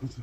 그래서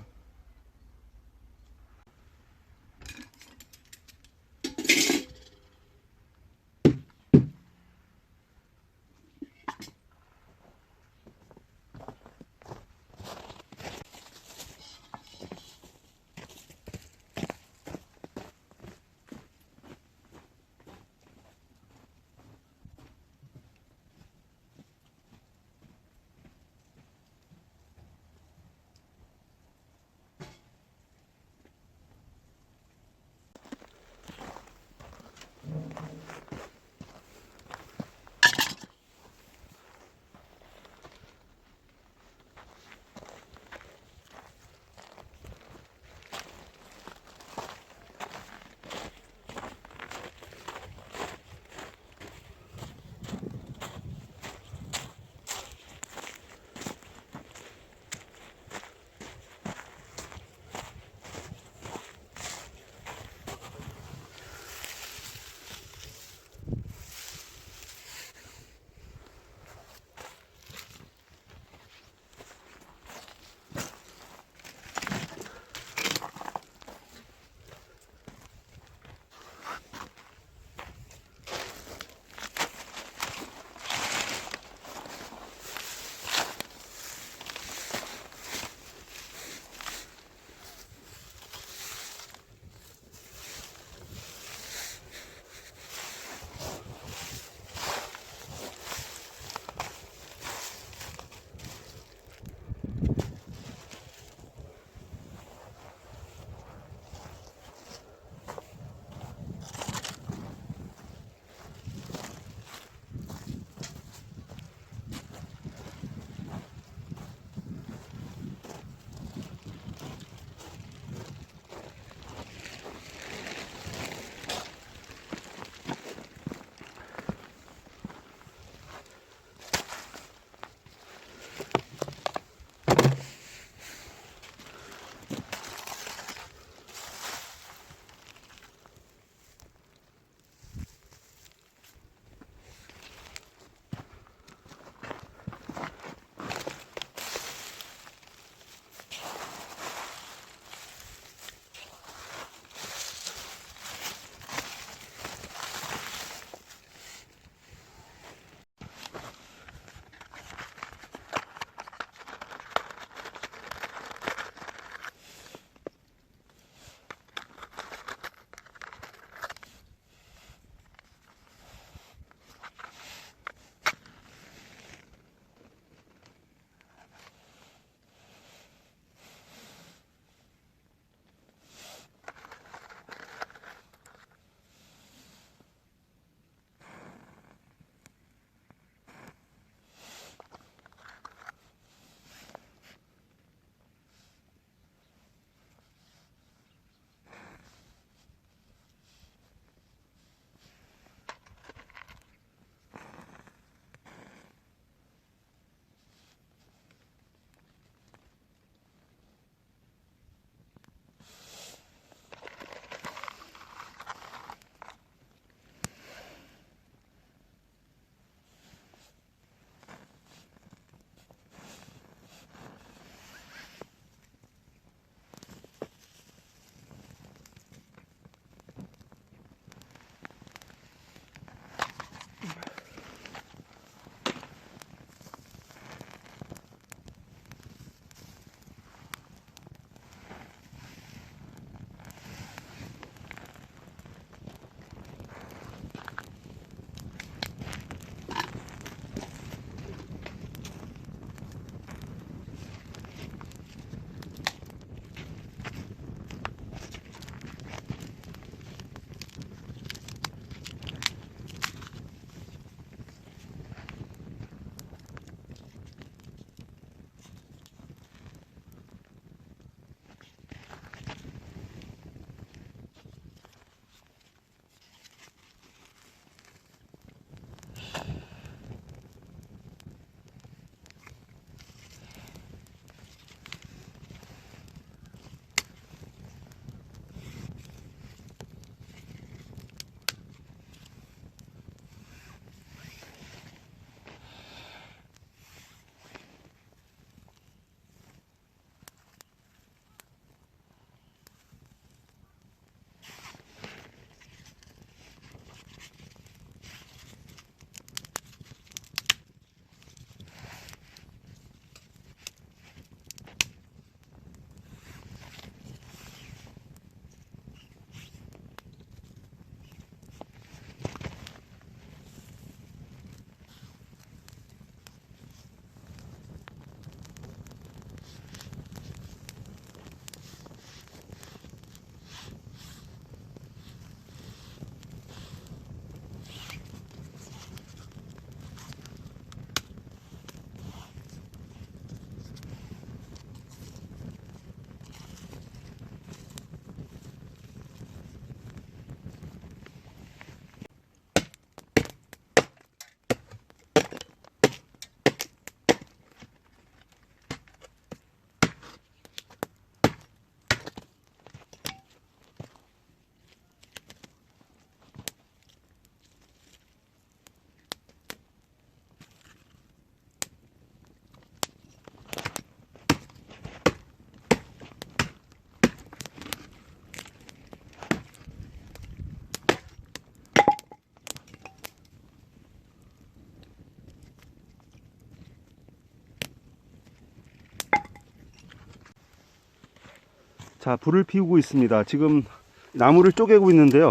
자, 불을 피우고 있습니다. 지금 나무를 쪼개고 있는데요.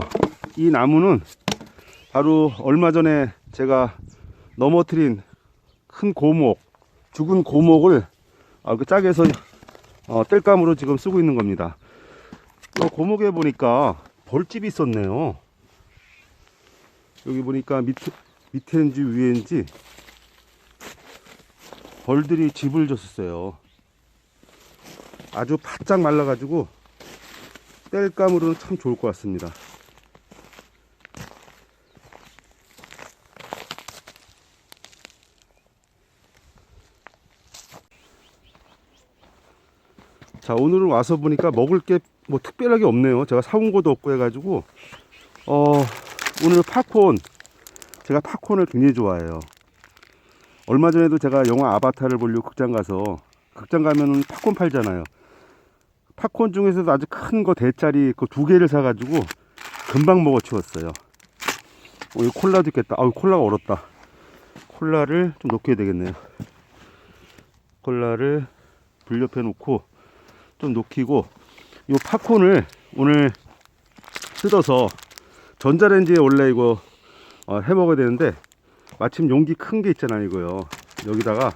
이 나무는 바로 얼마 전에 제가 넘어뜨린 큰 고목, 죽은 고목을 그 짝에서 땔감으로 지금 쓰고 있는 겁니다. 고목에 보니까 벌집이 있었네요. 여기 보니까 밑에인지 위에인지 벌들이 집을 줬었어요. 아주 바짝 말라가지고 땔감으로는 참 좋을 것 같습니다. 자, 오늘은 와서 보니까 먹을 게 뭐 특별하게 없네요. 제가 사온 것도 없고 해가지고 오늘 팝콘, 제가 팝콘을 굉장히 좋아해요. 얼마 전에도 제가 영화 아바타를 보려고 극장 가서, 극장 가면은 팝콘 팔잖아요. 팝콘 중에서도 아주 큰 거 대짜리 그 2개를 사가지고 금방 먹어 치웠어요. 이 콜라도 있겠다. 콜라가 얼었다. 콜라를 좀 녹여야 되겠네요. 콜라를 불 옆에 놓고 좀 녹이고, 이 팝콘을 오늘 뜯어서 전자레인지에 원래 이거 해 먹어야 되는데, 마침 용기 큰 게 있잖아요. 이거요. 여기다가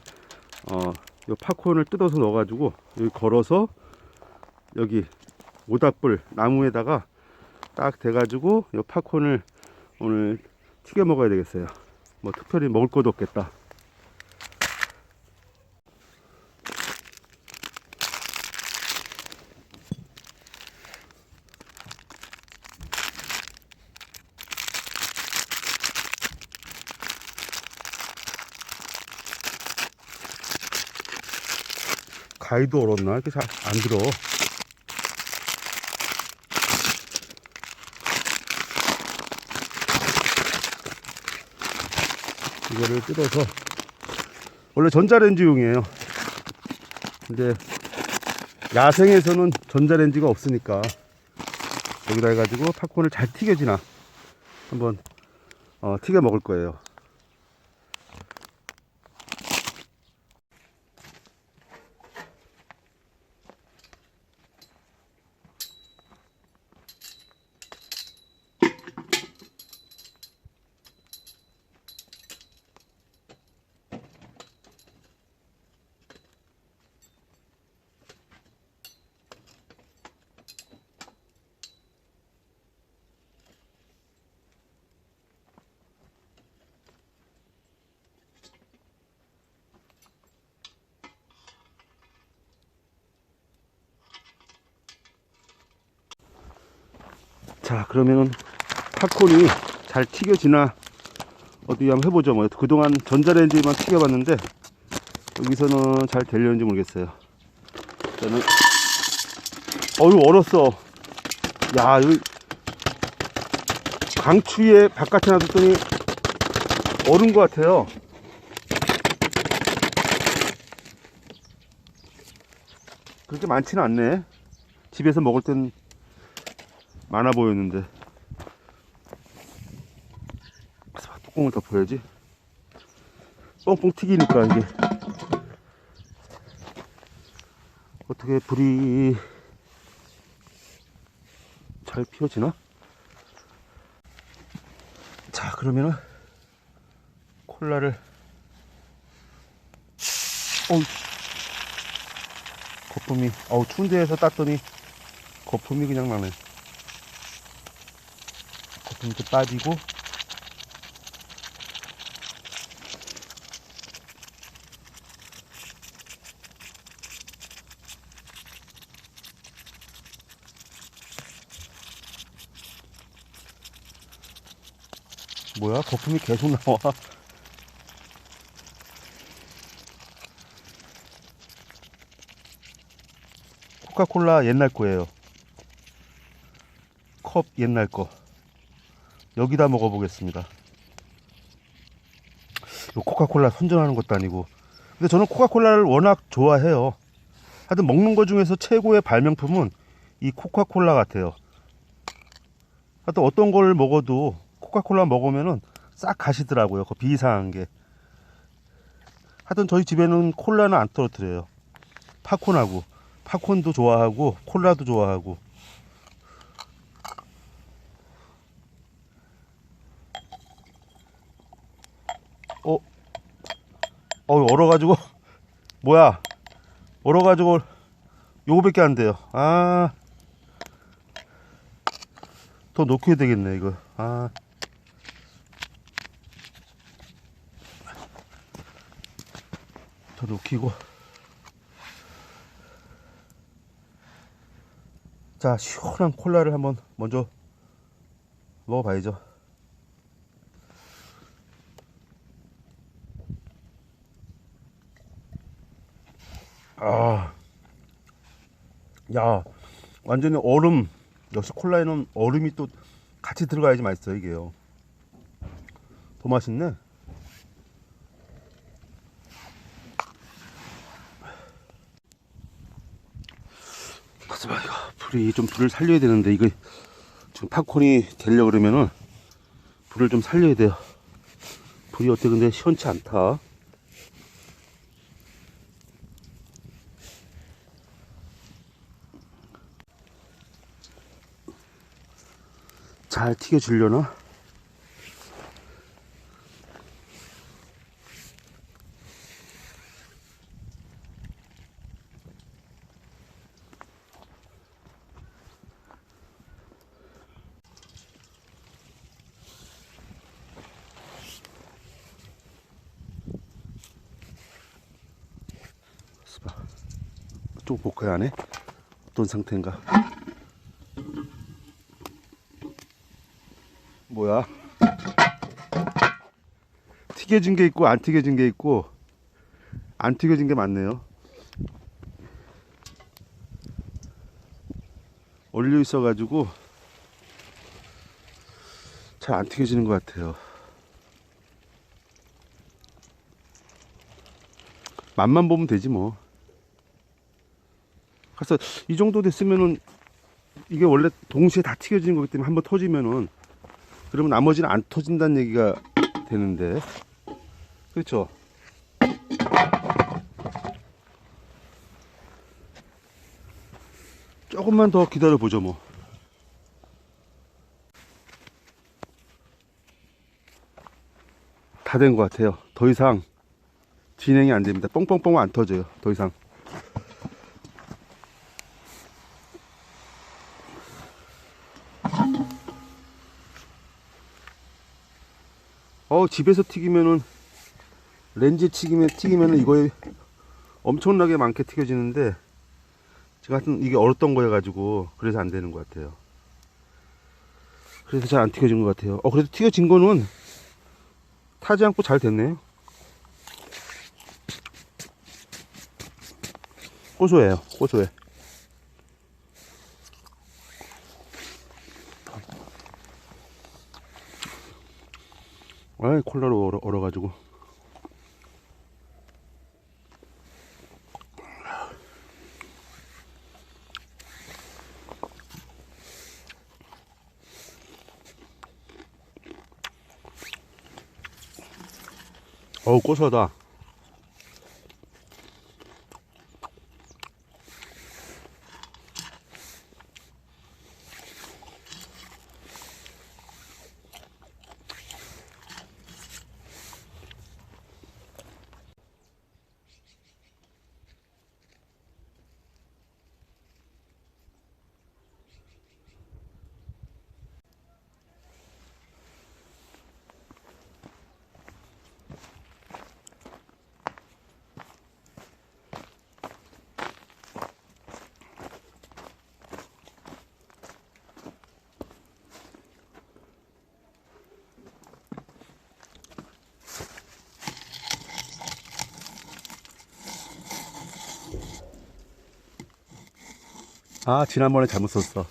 이 팝콘을 뜯어서 넣어가지고 여기 걸어서 여기 모닥불 나무에다가 딱 대가지고 이 팝콘을 오늘 튀겨 먹어야 되겠어요. 뭐 특별히 먹을 것도 없겠다. 가위도 얼었나? 이렇게 잘 안 들어. 이거를 뜯어서, 원래 전자레인지용이에요. 근데 야생에서는 전자레인지가 없으니까 여기다 해가지고 팝콘을 잘 튀겨지나 한번 튀겨 먹을 거예요. 자, 그러면은 팝콘이 잘 튀겨지나 어디 한번 해보죠. 뭐 그동안 전자레인지만 튀겨봤는데 여기서는 잘 되려는지 모르겠어요. 일단은 얼었어. 야, 여기 강추위에 바깥에 놔뒀더니 얼은 것 같아요. 그렇게 많지는 않네. 집에서 먹을 땐 많아 보였는데. 뚜껑을 덮어야지. 뻥뻥 튀기니까 이게 어떻게 불이 잘 피워지나? 자, 그러면은 콜라를 거품이 추운 데에서 땄더니 거품이 그냥 나네. 거품이 좀 빠지고, 뭐야? 거품이 계속 나와. 코카콜라 옛날 거예요. 컵 옛날 거. 여기다 먹어보겠습니다. 코카콜라 선전하는 것도 아니고. 근데 저는 코카콜라를 워낙 좋아해요. 하여튼 먹는 것 중에서 최고의 발명품은 이 코카콜라 같아요. 하여튼 어떤 걸 먹어도 코카콜라 먹으면은 싹 가시더라고요. 그 비이상한 게. 하여튼 저희 집에는 콜라는 안 떨어뜨려요. 팝콘하고. 팝콘도 좋아하고 콜라도 좋아하고. 얼어가지고 뭐야, 얼어가지고 요거밖에 안 돼요. 아, 더 넣게 되겠네 이거. 아, 더 넣기고. 자, 시원한 콜라를 한번 먼저 먹어봐야죠. 아, 야, 완전히 얼음. 역시 콜라에는 얼음이 또 같이 들어가야지 맛있어요 이게요. 더 맛있네. 잠깐만, 이거 불이 좀, 불을 살려야 되는데 이거 지금 팝콘이 되려고 그러면은 불을 좀 살려야 돼요. 불이 어때 근데 시원치 않다. 잘 튀겨주려나? 좀 볼까요 안에? 어떤 상태인가? 뭐야? 튀겨진 게 있고 안 튀겨진 게 있고, 안 튀겨진 게 많네요. 얼려 있어 가지고 잘 안 튀겨지는 것 같아요. 맛만 보면 되지 뭐. 그래서 이 정도 됐으면은, 이게 원래 동시에 다 튀겨지는 거기 때문에 한번 터지면은, 그러면 나머지는 안 터진다는 얘기가 되는데, 그렇죠? 조금만 더 기다려 보죠 뭐. 다 된 것 같아요. 더 이상 진행이 안 됩니다. 뻥뻥뻥 안 터져요 더 이상. 집에서 튀기면은, 렌즈 튀기면은 이거에 엄청나게 많게 튀겨지는데, 제가 하여튼 이게 얼었던 거여 가지고 그래서 안 되는 것 같아요. 그래서 잘 안 튀겨진 것 같아요. 그래도 튀겨진 거는 타지 않고 잘 됐네요. 고소해요. 고소해. 아이, 콜라로 얼어가지고. 고소하다. 지난번에 잘못 썼어.